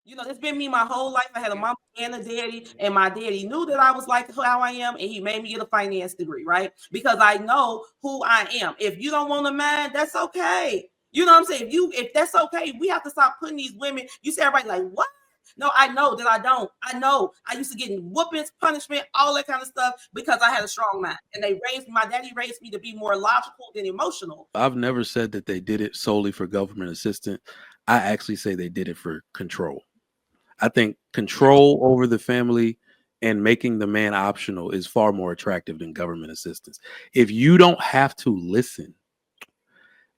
It's been me my whole life. I had a mama and a daddy, and my daddy knew that I was like how I am, and he made me get a finance degree, right? Because I know who I am. If you don't want a man, that's okay. You know what I'm saying? If that's okay, we have to stop putting these women. You say everybody like, what? No, I know that I don't. I know I used to get whoopings, punishment, all that kind of stuff because I had a strong mind. And my daddy raised me to be more logical than emotional. I've never said that they did it solely for government assistance. I actually say they did it for control. I think control over the family and making the man optional is far more attractive than government assistance. If you don't have to listen,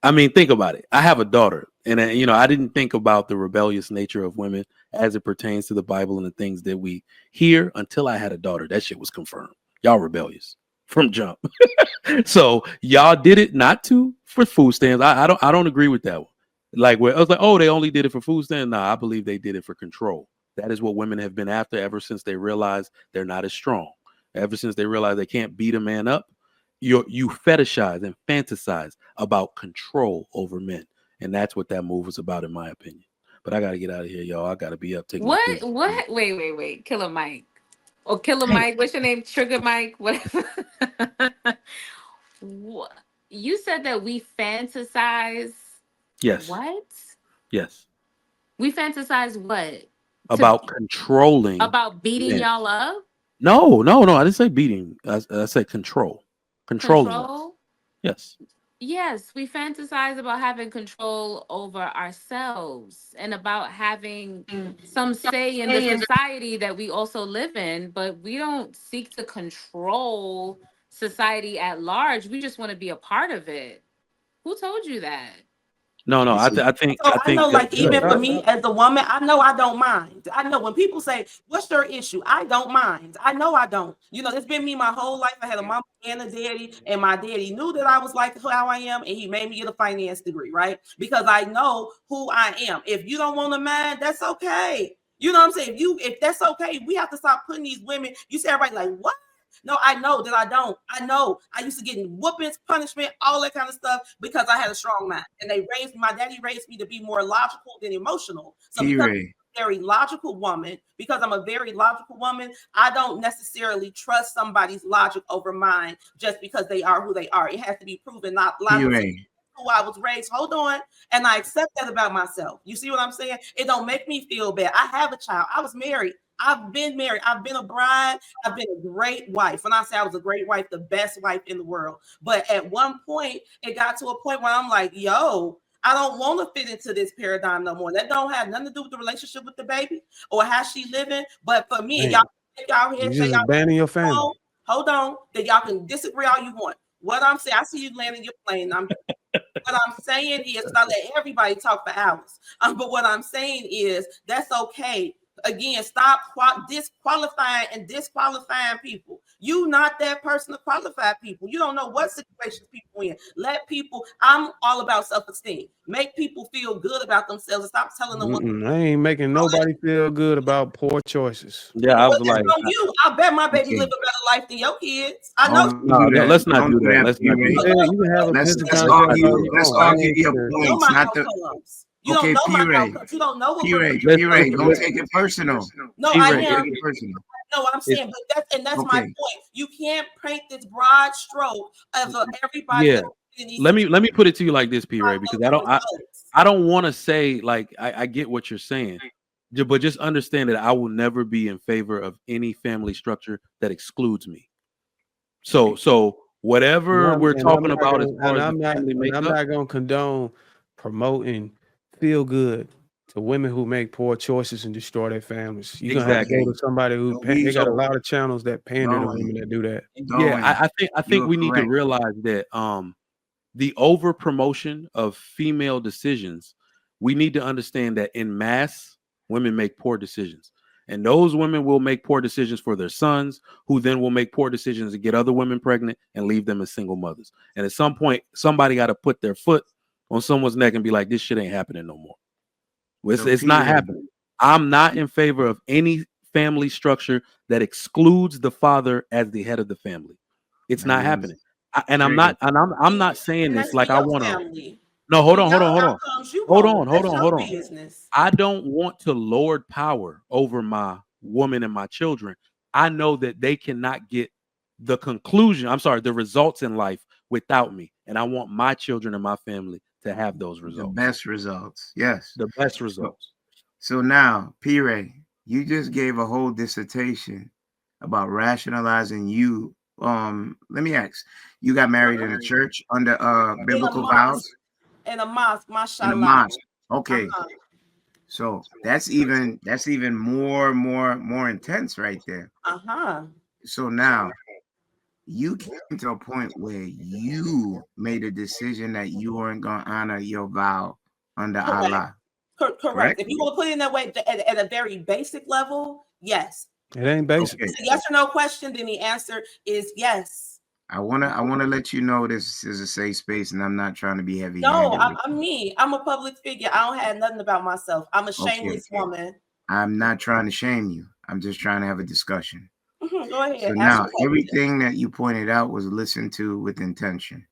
I mean, think about it. I have a daughter, and I didn't think about the rebellious nature of women as it pertains to the Bible and the things that we hear until I had a daughter. That shit was confirmed. Y'all rebellious from jump. So y'all did it not for food stamps. I don't agree with that one. Like where I was like, oh, they only did it for food stamps. Nah, I believe they did it for control. That is what women have been after ever since they realized they're not as strong. Ever since they realized they can't beat a man up, you fetishize and fantasize about control over men, and that's what that move was about, in my opinion. But I gotta get out of here, y'all. I gotta be up taking what? Wait. Killer Mike. Or Killer Mike. What's your name? Trigger Mike. Whatever. What? You said that we fantasize. Yes. What? Yes. We fantasize what? About controlling. About beating men. y'all up? No. I didn't say beating. I said control. Controlling. Yes. Yes, we fantasize about having control over ourselves and about having some say in the society that we also live in, but we don't seek to control society at large. We just want to be a part of it. Who told you that? No. I think. I know, like, even for me as a woman, I know I don't mind. I know when people say, "What's your issue?" I don't mind. I know I don't. It's been me my whole life. I had a mama and a daddy, and my daddy knew that I was like how I am, and he made me get a finance degree, right? Because I know who I am. If you don't want a man, that's okay. You know what I'm saying? If that's okay, we have to stop putting these women. You say everybody like, what? No, I know that I don't. I know I used to get whoopings, punishment, all that kind of stuff because I had a strong mind. And my daddy raised me to be more logical than emotional. So because I'm a very logical woman, I don't necessarily trust somebody's logic over mine just because they are who they are. It has to be proven, not logical. Who I was raised, hold on, and I accept that about myself. You see what I'm saying? It don't make me feel bad. I have a child. I was married. I've been married. I've been a bride. I've been a great wife. When I say I was a great wife, the best wife in the world. But at one point, it got to a point where I'm like, yo, I don't want to fit into this paradigm no more. That don't have nothing to do with the relationship with the baby or how she living. But for me, y'all here say y'all abandoning your family. Hold on, that y'all can disagree all you want. What I'm saying, I see you landing your plane. What I'm saying is, I let everybody talk for hours. But what I'm saying is, that's okay. Again, stop disqualifying and disqualifying people. You not that person to qualify people. You don't know what situations people in. I'm all about self-esteem. Make people feel good about themselves and stop telling them I ain't making nobody feel good about poor choices. Yeah, I was like, you. I bet my baby live a better life than your kids. I know. Let's not do that. Let's not do that. You can have let's argue your points, not the. You don't know my outcomes. You don't know what P-Ray, don't take it personal. No, I am. No, I'm saying, but that's my point. You can't paint this broad stroke of everybody. Yeah. Let me put it to you like this, P-Ray, because I don't want to say, like, I get what you're saying, but just understand that I will never be in favor of any family structure that excludes me. So whatever we're talking about as far as I'm not going to condone promoting feel good to women who make poor choices and destroy their families. You're gonna have to go to somebody who they got a lot of channels that pander to women that do that. Yeah, I think we need to realize that the over promotion of female decisions, we need to understand that in mass, women make poor decisions. And those women will make poor decisions for their sons, who then will make poor decisions to get other women pregnant and leave them as single mothers. And at some point, somebody got to put their foot on someone's neck and be like, this shit ain't happening no more. It's not happening. I'm not in favor of any family structure that excludes the father as the head of the family. It's not happening. I'm not saying this like I want to. No, hold on. Business. I don't want to lord power over my woman and my children. I know that they cannot get the results in life without me. And I want my children and my family to have those results. The best results. Yes. The best results. So now, P. Ray, you just gave a whole dissertation about rationalizing you. Let me ask. You got married in a church under biblical vows? In a mosque, mashallah. In a mosque. Okay. So that's even more intense right there. So now you came to a point where you made a decision that you weren't going to honor your vow under Allah. Correct. If you want to put it in that way, at a very basic level, yes. It ain't basic. It's a yes or no question, then the answer is yes. I wanna let you know this is a safe space, and I'm not trying to be heavy. No, I'm me. I'm a public figure. I don't have nothing about myself. I'm a shameless woman. I'm not trying to shame you. I'm just trying to have a discussion. Go ahead. So now everything that you pointed out was listened to with intention.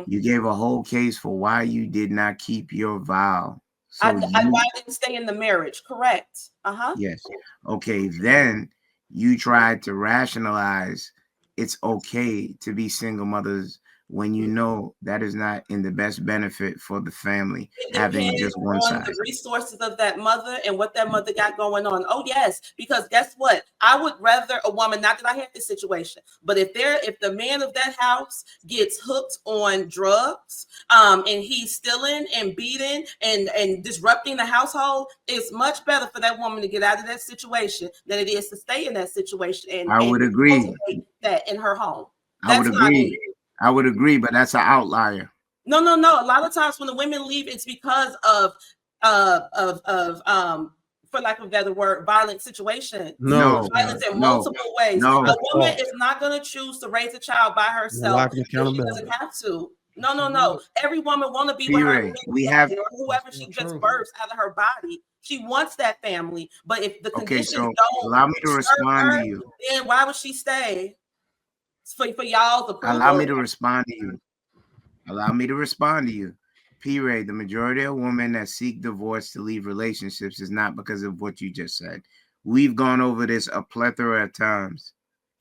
You gave a whole case for why you did not keep your vow. So why I didn't stay in the marriage. Correct. Yes. Okay. Then you tried to rationalize it's okay to be single mothers when you know that is not in the best benefit for the family, having just one side. The resources of that mother and what that mother got going on. Oh yes, because guess what? I would rather a woman, not that I have this situation, but if the man of that house gets hooked on drugs, and he's stealing and beating and disrupting the household, it's much better for that woman to get out of that situation than it is to stay in that situation. And I would agree that in her home. I would agree, but that's an outlier. No. A lot of times when the women leave, it's because of for lack of a better word, violent situation. Violence in multiple ways. A woman is not going to choose to raise a child by herself. She doesn't have to. No. Every woman want to be with her or whoever she just births out of her body. She wants that family, but if the conditions don't allow me to respond to you, then why would she stay? For y'all to allow me to respond to you. Allow me to respond to you. P. Ray, the majority of women that seek divorce to leave relationships is not because of what you just said. We've gone over this a plethora of times.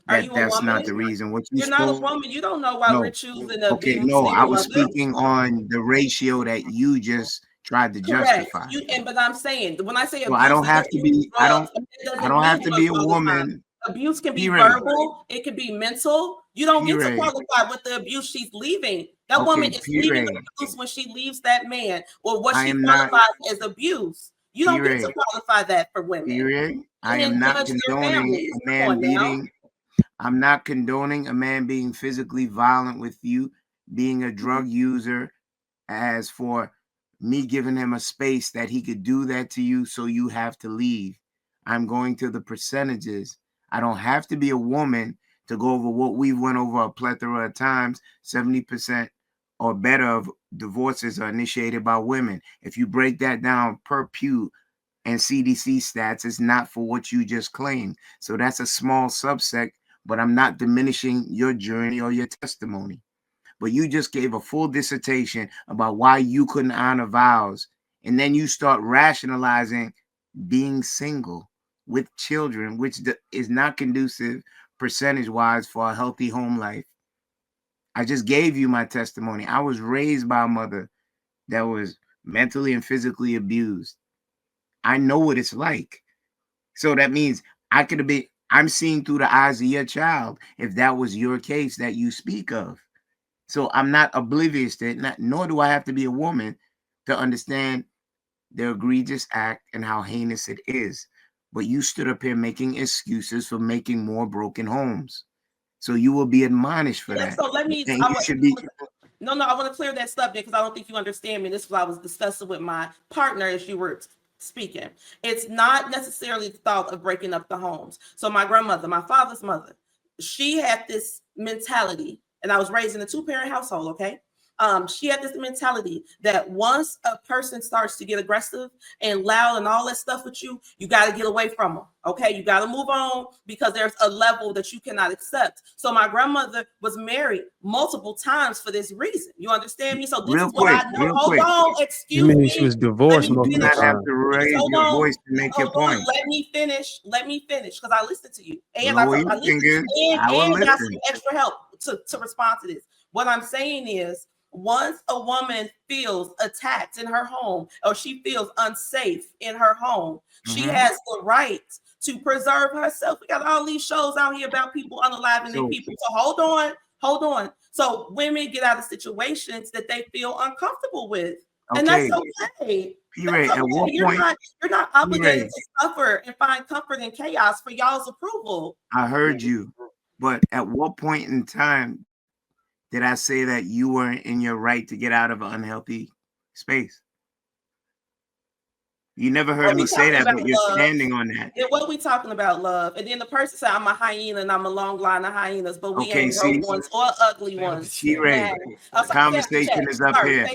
That's not the reason. You're not a woman. You don't know why we're choosing to be I was speaking on the ratio that you just tried to justify. But I'm saying when I say abuse, I don't have to be. I don't have to be a woman. Abuse can be verbal. It can be mental. You don't get to qualify with the abuse she's leaving. That woman is leaving abuse when she leaves that man, or what she qualifies as abuse. You don't get to qualify that for women. I am not condoning a man beating. I'm not condoning a man being physically violent with you, being a drug user. As for me giving him a space that he could do that to you, so you have to leave. I'm going to the percentages. I don't have to be a woman to go over what we've went over a plethora of times. 70% or better of divorces are initiated by women. If you break that down per Pew and CDC stats, it's not for what you just claimed. So that's a small subset, but I'm not diminishing your journey or your testimony. But you just gave a full dissertation about why you couldn't honor vows. And then you start rationalizing being single with children, which is not conducive percentage-wise for a healthy home life. I just gave you my testimony. I was raised by a mother that was mentally and physically abused. I know what it's like. So that means I'm seeing through the eyes of your child if that was your case that you speak of. So I'm not oblivious to it, nor do I have to be a woman to understand the egregious act and how heinous it is. But you stood up here making excuses for making more broken homes. So you will be admonished for that. So let me. I want to clear that subject because I don't think you understand me. This is what I was discussing with my partner as you were speaking. It's not necessarily the thought of breaking up the homes. So my grandmother, my father's mother, she had this mentality, and I was raised in a 2-parent household. Okay, She had this mentality that once a person starts to get aggressive and loud and all that stuff with you, you got to get away from them. Okay, you got to move on because there's a level that you cannot accept. So my grandmother was married multiple times for this reason. You understand me? So this is what I know. Hold on, excuse me. She was divorced You do multiple not have times. to raise your voice to make your point. Let me finish. Let me finish because I listened to you and Lower I your listened fingers. I will and got some listen. extra help to respond to this. What I'm saying is, once a woman feels attacked in her home or she feels unsafe in her home, she has the right to preserve herself. We got all these shows out here about people unaliving their people. So hold on. So women get out of situations that they feel uncomfortable with. And that's okay. P-Ray, at what point? You're not obligated to suffer and find comfort in chaos for y'all's approval. I heard you, but at what point in time did I say that you weren't in your right to get out of an unhealthy space? You never heard me say that, but you're standing on that. Yeah, what are we talking about, love? And then the person said, I'm a hyena and I'm a long line of hyenas, but we ain't broke ones or ugly ones. P-Ray, the conversation is up here.